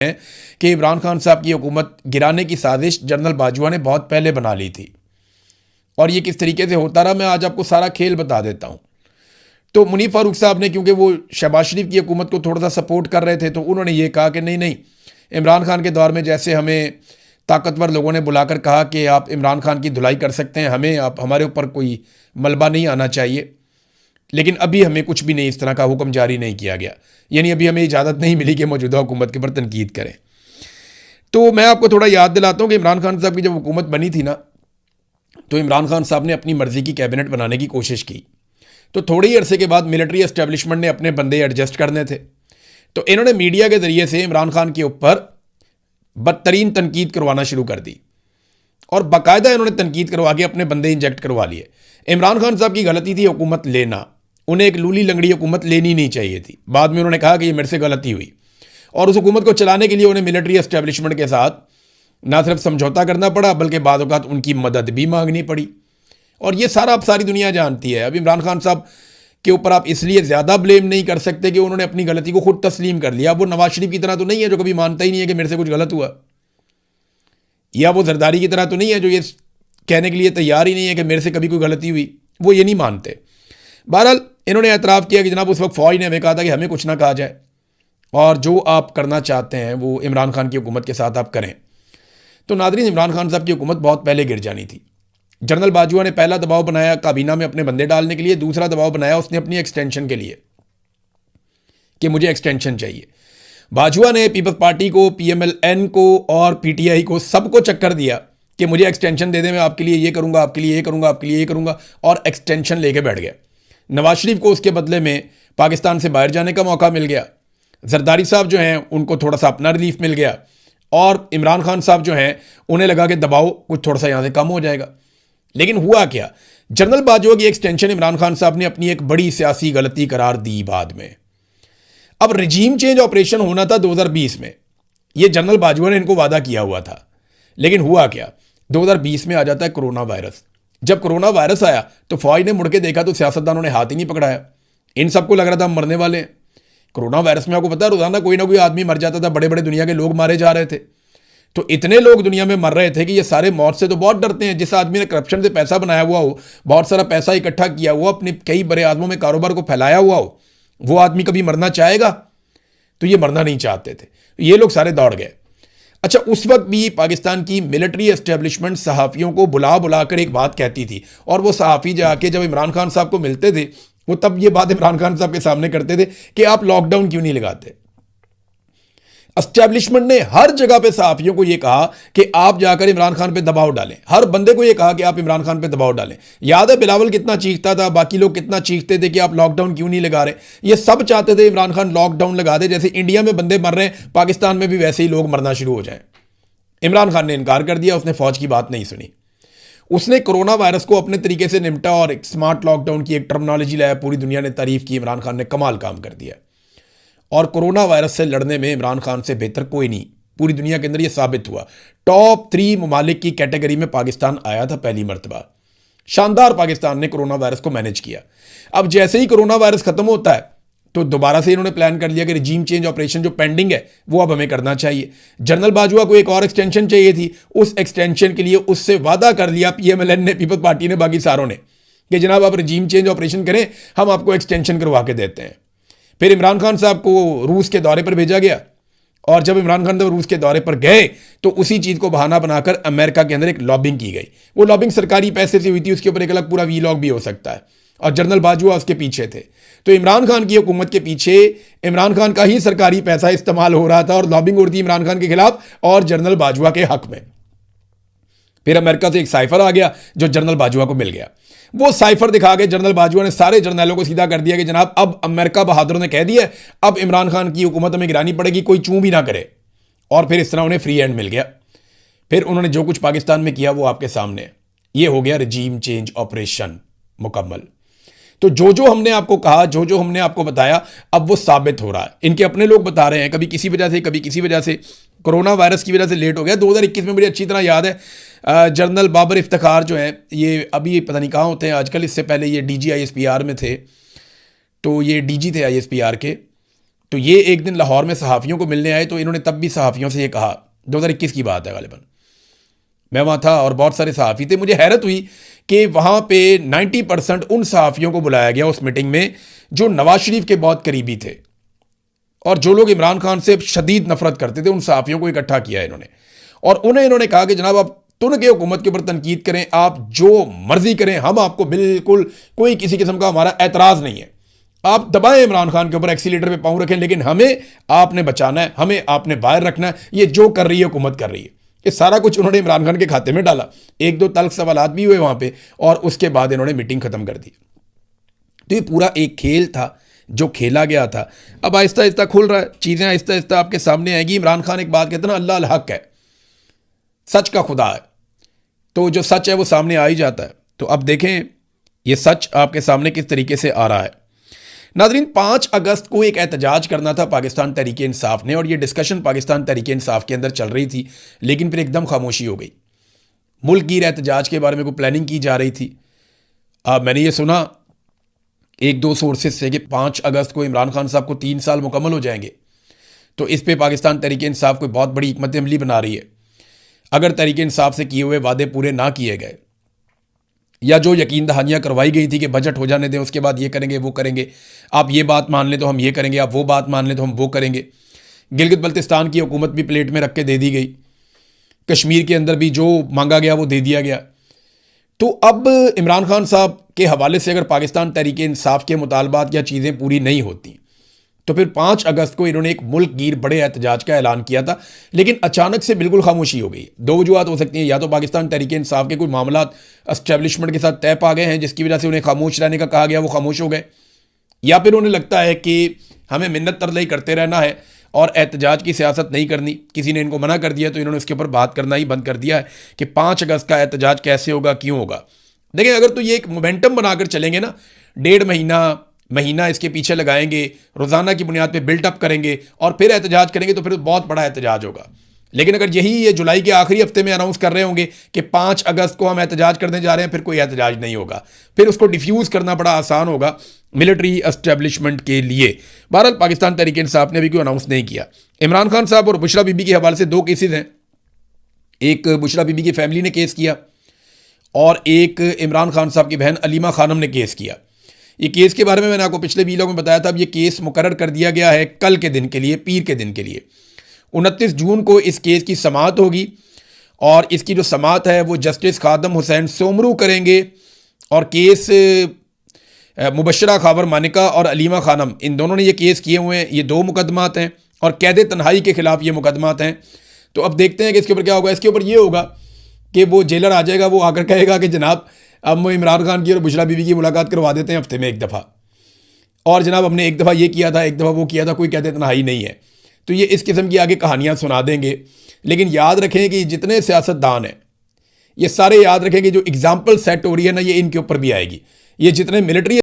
हैं कि इमरान खान साहब की हुकूमत गिराने की साजिश जनरल बाजवा ने बहुत पहले बना ली थी। और ये किस तरीके से होता रहा, मैं आज आपको सारा खेल बता देता हूँ। तो मुनीर फारूक साहब ने, क्योंकि वो शहबाज शरीफ की हुकूमत को थोड़ा सा सपोर्ट कर रहे थे, तो उन्होंने ये कहा कि नहीं नहीं, इमरान खान के दौर में जैसे हमें ताकतवर लोगों ने बुलाकर कहा कि आप इमरान खान की धुलाई कर सकते हैं, हमें आप हमारे ऊपर कोई मलबा नहीं आना चाहिए, लेकिन अभी हमें कुछ भी नहीं, इस तरह का हुक्म जारी नहीं किया गया, यानी अभी हमें इजाज़त नहीं मिली कि मौजूदा हुकूमत के ऊपर तनकीद करें। तो मैं आपको थोड़ा याद दिलाता हूँ कि इमरान खान साहब की जब हुकूमत बनी थी ना, तो इमरान खान साहब ने अपनी मर्ज़ी की कैबिनेट बनाने की कोशिश की। तो थोड़े ही अरसे के बाद मिलिट्री एस्टेब्लिशमेंट ने अपने बंदे एडजस्ट करने थे, तो इन्होंने मीडिया के ज़रिए से इमरान खान के ऊपर बदतरीन तनकीद करवाना शुरू कर दी, और बाकायदा इन्होंने तनकीद करवा के अपने बंदे इंजेक्ट करवा लिए। इमरान खान साहब की गलती थी हुकूमत लेना, उन्हें एक लूली लंगड़ी हुकूमत लेनी नहीं चाहिए थी। बाद में उन्होंने कहा कि ये मेरे से गलती हुई, और उस हुकूमत को चलाने के लिए उन्हें मिलिट्री एस्टेब्लिशमेंट के साथ ना सिर्फ समझौता करना पड़ा, बल्कि बाद औक़ात उनकी मदद भी मांगनी पड़ी। और ये सारा अब सारी दुनिया जानती है। अब इमरान खान साहब के ऊपर आप इसलिए ज़्यादा ब्लेम नहीं कर सकते कि उन्होंने अपनी गलती को खुद तस्लीम कर लिया। वो नवाज शरीफ की तरह तो नहीं है जो कभी मानता ही नहीं है कि मेरे से कुछ गलत हुआ, या वो जरदारी की तरह तो नहीं है जो ये कहने के लिए तैयार ही नहीं है कि मेरे से कभी कोई गलती हुई, वो ये नहीं मानते। बहरहाल इन्होंने एतराफ़ किया कि जनाब उस वक्त फ़ौज ने हमें कहा था कि हमें कुछ ना कहा जाए, और जो आप करना चाहते हैं वो इमरान खान की हुकूमत के साथ आप करें। तो नाज़रीन, इमरान खान साहब की हुकूमत बहुत पहले गिर जानी थी। जनरल बाजवा ने पहला दबाव बनाया काबीना में अपने बंदे डालने के लिए, दूसरा दबाव बनाया उसने अपनी एक्सटेंशन के लिए कि मुझे एक्सटेंशन चाहिए। बाजवा ने पीपल्स पार्टी को, PMLN को और PTI को सबको चक्कर दिया कि मुझे एक्सटेंशन दे दें, मैं आपके लिए ये करूँगा, आपके लिए ये करूँगा, आपके लिए ये करूँगा, और एक्सटेंशन लेके बैठ गया। नवाज शरीफ को उसके बदले में पाकिस्तान से बाहर जाने का मौका मिल गया। जरदारी साहब जो हैं उनको थोड़ा सा अपना रिलीफ मिल गया, और इमरान खान साहब जो हैं उन्हें लगा कि दबाव कुछ थोड़ा सा यहाँ से कम हो जाएगा। लेकिन हुआ क्या, जनरल बाजवा की एक्सटेंशन इमरान खान साहब ने अपनी एक बड़ी सियासी गलती करार दी बाद में। अब रजीम चेंज ऑपरेशन होना था 2020 में, ये जनरल बाजवा ने इनको वादा किया हुआ था। लेकिन हुआ क्या, 2020 में आ जाता है कोरोना वायरस। जब कोरोना वायरस आया तो फौज ने मुड़ के देखा तो सियासतदानों ने हाथ ही नहीं पकड़ाया। इन सबको लग रहा था हम मरने वाले हैं। कोरोना वायरस में आपको पता है रोजाना कोई ना कोई आदमी मर जाता था, बड़े बड़े दुनिया के लोग मारे जा रहे थे। तो इतने लोग दुनिया में मर रहे थे कि ये सारे मौत से तो बहुत डरते हैं। जिस आदमी ने करप्शन से पैसा बनाया हुआ हो, बहुत सारा पैसा इकट्ठा किया हुआ, अपने कई बड़े आदमों में कारोबार को फैलाया हुआ हो, वो आदमी कभी मरना चाहेगा? तो ये मरना नहीं चाहते थे, ये लोग सारे दौड़ गए। अच्छा, उस वक्त भी पाकिस्तान की मिलिट्री एस्टेब्लिशमेंट सहाफ़ियों को बुला बुलाकर एक बात कहती थी, और वो सहाफ़ी जाके जब इमरान खान साहब को मिलते थे वो तब ये बात इमरान खान साहब के सामने करते थे कि आप लॉकडाउन क्यों नहीं लगाते। एस्टेब्लिशमेंट ने हर जगह पे सहाफ़ियों को यह कहा कि आप जाकर इमरान खान पे दबाव डालें, हर बंदे को यह कहा कि आप इमरान खान पे दबाव डालें। याद है बिलावल कितना चीखता था, बाकी लोग कितना चीखते थे कि आप लॉकडाउन क्यों नहीं लगा रहे। ये सब चाहते थे इमरान खान लॉकडाउन लगा दे, जैसे इंडिया में बंदे मर रहे हैं पाकिस्तान में भी वैसे ही लोग मरना शुरू हो जाएं। इमरान खान ने इनकार कर दिया, उसने फौज की बात नहीं सुनी। उसने कोरोना वायरस को अपने तरीके से निपटा और एक स्मार्ट लॉकडाउन की एक टर्मिनोलॉजी लाया। पूरी दुनिया ने तारीफ की, इमरान खान ने कमाल काम कर दिया। और कोरोना वायरस से लड़ने में इमरान खान से बेहतर कोई नहीं, पूरी दुनिया के अंदर यह साबित हुआ। टॉप 3 ममालिक की कैटेगरी में पाकिस्तान आया था पहली मरतबा। शानदार पाकिस्तान ने कोरोना वायरस को मैनेज किया। अब जैसे ही कोरोना वायरस खत्म होता है तो दोबारा से इन्होंने प्लान कर लिया कि रिजीम चेंज ऑपरेशन जो पेंडिंग है वो अब हमें करना चाहिए। जनरल बाजवा को एक और एक्सटेंशन चाहिए थी, उस एक्सटेंशन के लिए उससे वादा कर लिया PMLN ने, पीपल्स पार्टी ने, बाकी सारों ने, कि जनाब आप रिजीम चेंज ऑपरेशन करें, हम आपको एक्सटेंशन करवा के देते हैं। फिर इमरान खान साहब को रूस के दौरे पर भेजा गया, और जब इमरान खान साहब रूस के दौरे पर गए तो उसी चीज़ को बहाना बनाकर अमेरिका के अंदर एक लॉबिंग की गई। वो लॉबिंग सरकारी पैसे से हुई थी, उसके ऊपर एक अलग पूरा वीलॉग भी हो सकता है, और जनरल बाजवा उसके पीछे थे। तो इमरान खान की हुकूमत के पीछे इमरान खान का ही सरकारी पैसा इस्तेमाल हो रहा था, और लॉबिंग हो रही थी इमरान खान के खिलाफ और जनरल बाजवा के हक में। फिर अमेरिका से एक साइफर आ गया जो जनरल बाजवा को मिल गया। वो साइफर दिखा के जनरल बाजवा ने सारे जर्नलों को सीधा कर दिया कि जनाब अब अमेरिका बहादुरों ने कह दिया, अब इमरान खान की हुकूमत हमें गिरानी पड़ेगी, कोई चूं भी ना करे। और फिर इस तरह उन्हें फ्री हैंड मिल गया। फिर उन्होंने जो कुछ पाकिस्तान में किया वो आपके सामने। ये हो गया रिजीम चेंज ऑपरेशन मुकम्मल। तो जो जो हमने आपको कहा, जो जो हमने आपको बताया, अब वो साबित हो रहा है। इनके अपने लोग बता रहे हैं, कभी किसी वजह से, कभी किसी वजह से, कोरोना वायरस की वजह से लेट हो गया। 2021 में मुझे अच्छी तरह याद है, जनरल बाबर इफ्तिखार जो हैं, ये अभी पता नहीं कहाँ होते हैं आजकल, इससे पहले ये DG ISPR में थे, तो ये DG थे ISPR के। तो ये एक दिन लाहौर में सहाफ़ियों को मिलने आए, तो इन्होंने तब भी सहाफ़ियों से ये कहा, 2021 की बात है गालिबन, मैं वहाँ था और बहुत सारे सहाफ़ी थे। मुझे हैरत हुई कि वहाँ पे 90% उन सहाफ़ियों को बुलाया गया उस मीटिंग में जो नवाज शरीफ के बहुत करीबी थे, और जो लोग इमरान खान से शदीद नफरत करते थे, उन सहाफ़ियों को इकट्ठा किया इन्होंने। और उन्हें इन्होंने कहा कि जनाब आप तुन के हुकूमत के ऊपर तनकीद करें, आप जो मर्जी करें, हम आपको बिल्कुल कोई किसी किस्म का हमारा एतराज़ नहीं है, आप दबाएं इमरान खान के ऊपर, एक्सीलेटर पे पाँव रखें, लेकिन हमें आपने बचाना है, हमें आपने बाहर रखना है। ये जो कर रही है हुकूमत कर रही है। ये सारा कुछ उन्होंने इमरान खान के खाते में डाला। एक दो तल्ख सवालात भी हुए वहाँ पे, और उसके बाद इन्होंने मीटिंग ख़त्म कर दी। तो ये पूरा एक खेल था जो खेला गया था। अब आहिस्ता आहिस्ता खुल रहा है, चीज़ें आहिस्ता आहिस्ता आपके सामने आएगी। इमरान खान एक बात कहते हैं ना, अल्लाह अल हक है, सच का खुदा है, तो जो सच है वो सामने आ ही जाता है। तो अब देखें ये सच आपके सामने किस तरीके से आ रहा है। नाज़रीन, 5 अगस्त को एक एहतजाज करना था पाकिस्तान तहरीक इंसाफ ने, और ये डिस्कशन पाकिस्तान तहरीक इंसाफ के अंदर चल रही थी, लेकिन फिर एकदम खामोशी हो गई। मुल्क गिर एहतजाज के बारे में कोई प्लानिंग की जा रही थी। मैंने ये सुना एक दो सोर्सेज से कि 5 अगस्त को इमरान खान साहब को 3 साल मुकम्मल हो जाएंगे, तो इस पे पाकिस्तान तहरीक इंसाफ कोई बहुत बड़ी हिकमत अमली बना रही है। अगर तहरीक इंसाफ से किए हुए वादे पूरे ना किए गए, या जो यकीन दहानियाँ करवाई गई थी कि बजट हो जाने दें, उसके बाद ये करेंगे वो करेंगे, आप ये बात मान लें तो हम ये करेंगे, आप वो बात मान लें तो हम वो करेंगे। गिलगित बल्तिस्तान की हुकूमत भी प्लेट में रख के दे दी गई, कश्मीर के अंदर भी जो मांगा गया वो दे दिया गया। तो अब इमरान खान साहब के हवाले से अगर पाकिस्तान तहरीक इंसाफ के मुतालबात या चीज़ें पूरी नहीं होती, तो फिर 5 अगस्त को इन्होंने एक मुल्क गिर बड़े एहतजाज का ऐलान किया था, लेकिन अचानक से बिल्कुल खामोशी हो गई। दो वजूहत हो सकती हैं, या तो पाकिस्तान तहरीक इंसाफ के कोई मामला एस्टेब्लिशमेंट के साथ तय पा गए हैं जिसकी वजह से उन्हें खामोश रहने का कहा गया, वो खामोश हो गए, या फिर उन्हें लगता है कि हमें मिन्नत तरलई करते रहना है और एहतजाज की सियासत नहीं करनी। किसी ने इनको मना कर दिया तो इन्होंने उसके ऊपर बात करना ही बंद कर दिया है कि 5 अगस्त का एहतजाज कैसे होगा, क्यों होगा। देखिए, अगर तो ये एक मोमेंटम बनाकर चलेंगे ना, 1.5 महीना इसके पीछे लगाएंगे, रोज़ाना की बुनियाद पे बिल्टअप करेंगे और फिर एहतजाज करेंगे, तो फिर बहुत बड़ा एहतजाज होगा। लेकिन अगर यही ये जुलाई के आखिरी हफ्ते में अनाउंस कर रहे होंगे कि 5 अगस्त को हम एहतजाज करने जा रहे हैं, फिर कोई एहतजाज नहीं होगा, फिर उसको डिफ्यूज़ करना बड़ा आसान होगा मिलिट्री एस्टेब्लिशमेंट के लिए। बहरहाल पाकिस्तान तहरीक इंसाफ ने अभी कोई अनाउंस नहीं किया। इमरान खान साहब और बुशरा बीबी के हवाले से 2 केसेज हैं। एक बुशरा बीबी की फैमिली ने केस किया, और एक इमरान खान साहब की बहन अलीमा खानम ने केस किया। ये केस के बारे में मैंने आपको पिछले वीडियो में बताया था। अब ये केस मुकर्रर कर दिया गया है कल के दिन के लिए, पीर के दिन के लिए। 29 जून को इस केस की समाअत होगी, और इसकी जो समाअत है वो जस्टिस खादम हुसैन सोमरू करेंगे। और केस मुबशरा खावर मानिका और अलीमा खानम, इन दोनों ने ये केस किए हुए हैं। ये 2 मुकदमात हैं, और कैद तन्हाई के खिलाफ ये मुकदमात हैं। तो अब देखते हैं कि इसके ऊपर क्या होगा। इसके ऊपर ये होगा कि वो जेलर आ जाएगा, वो आकर कहेगा कि जनाब अब इमरान खान की और बुशरा बीबी की मुलाकात करवा देते हैं हफ्ते में 1 दफ़ा, और जनाब हमने 1 दफ़ा ये किया था, 1 दफ़ा वो किया था, कोई कहते तन्हाई नहीं है। तो ये इस किस्म की आगे कहानियाँ सुना देंगे। लेकिन याद रखें कि जितने सियासतदान हैं, ये सारे याद रखें कि जो एग्जाम्पल सेट हो रही है ना, ये इनके ऊपर भी आएगी। ये जितने मिलिट्री